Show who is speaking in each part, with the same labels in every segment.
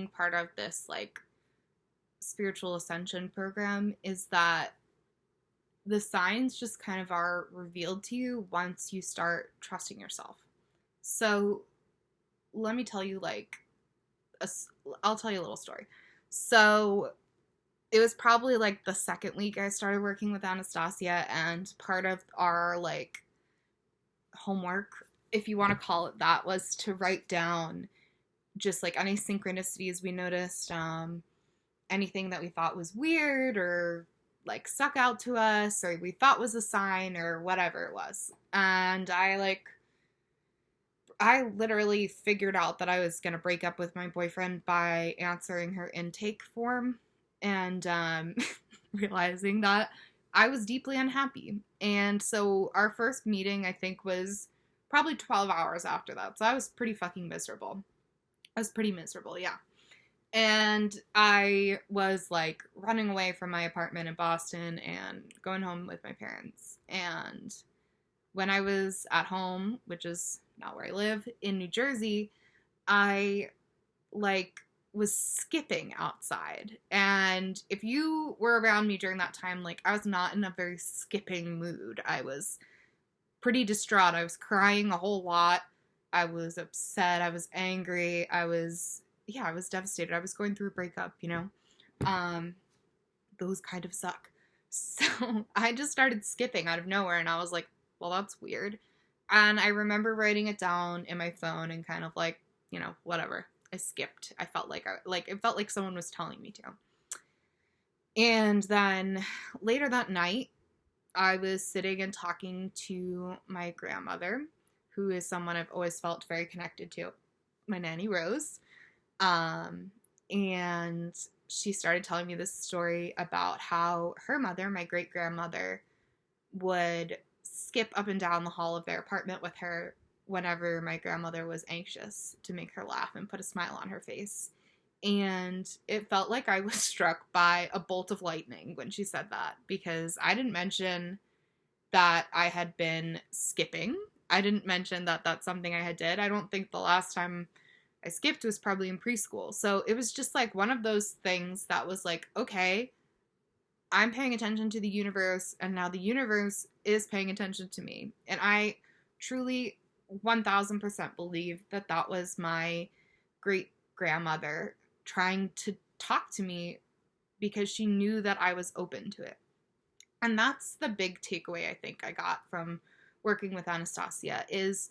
Speaker 1: being part of this, like, spiritual ascension program is that the signs just kind of are revealed to you once you start trusting yourself. So let me tell you, like, I'll tell you a little story. So it was probably like the second week I started working with Anastasia, and part of our, like, homework, if you want to call it that, was to write down just like any synchronicities we noticed, anything that we thought was weird or like stuck out to us or we thought was a sign or whatever it was. And I literally figured out that I was going to break up with my boyfriend by answering her intake form and realizing that I was deeply unhappy. And so our first meeting, I think, was probably 12 hours after that. So I was pretty fucking miserable. I was pretty miserable, yeah. And I was like running away from my apartment in Boston and going home with my parents. And when I was at home, which is not where I live, in New Jersey, I like was skipping outside. And if you were around me during that time, like, I was not in a very skipping mood. I was pretty distraught. I was crying a whole lot. I was upset. I was angry. I was devastated. I was going through a breakup, you know? Those kind of suck. So I just started skipping out of nowhere, and I was like, well, that's weird. And I remember writing it down in my phone and kind of like, you know, whatever. I skipped. I felt like it felt like someone was telling me to. And then later that night, I was sitting and talking to my grandmother, who is someone I've always felt very connected to, my Nanny Rose. And she started telling me this story about how her mother, my great-grandmother, would skip up and down the hall of their apartment with her whenever my grandmother was anxious, to make her laugh and put a smile on her face. And it felt like I was struck by a bolt of lightning when she said that, because I didn't mention that I had been skipping. I didn't mention that that's something I had did. I don't think the last time I skipped was probably in preschool. So it was just like one of those things that was like, okay, I'm paying attention to the universe, and now the universe is paying attention to me. And I truly 1000% believe that that was my great grandmother trying to talk to me because she knew that I was open to it. And that's the big takeaway I think I got from working with Anastasia, is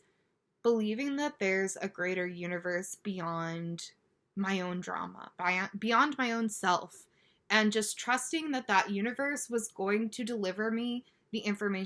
Speaker 1: believing that there's a greater universe beyond my own drama, beyond my own self, and just trusting that that universe was going to deliver me the information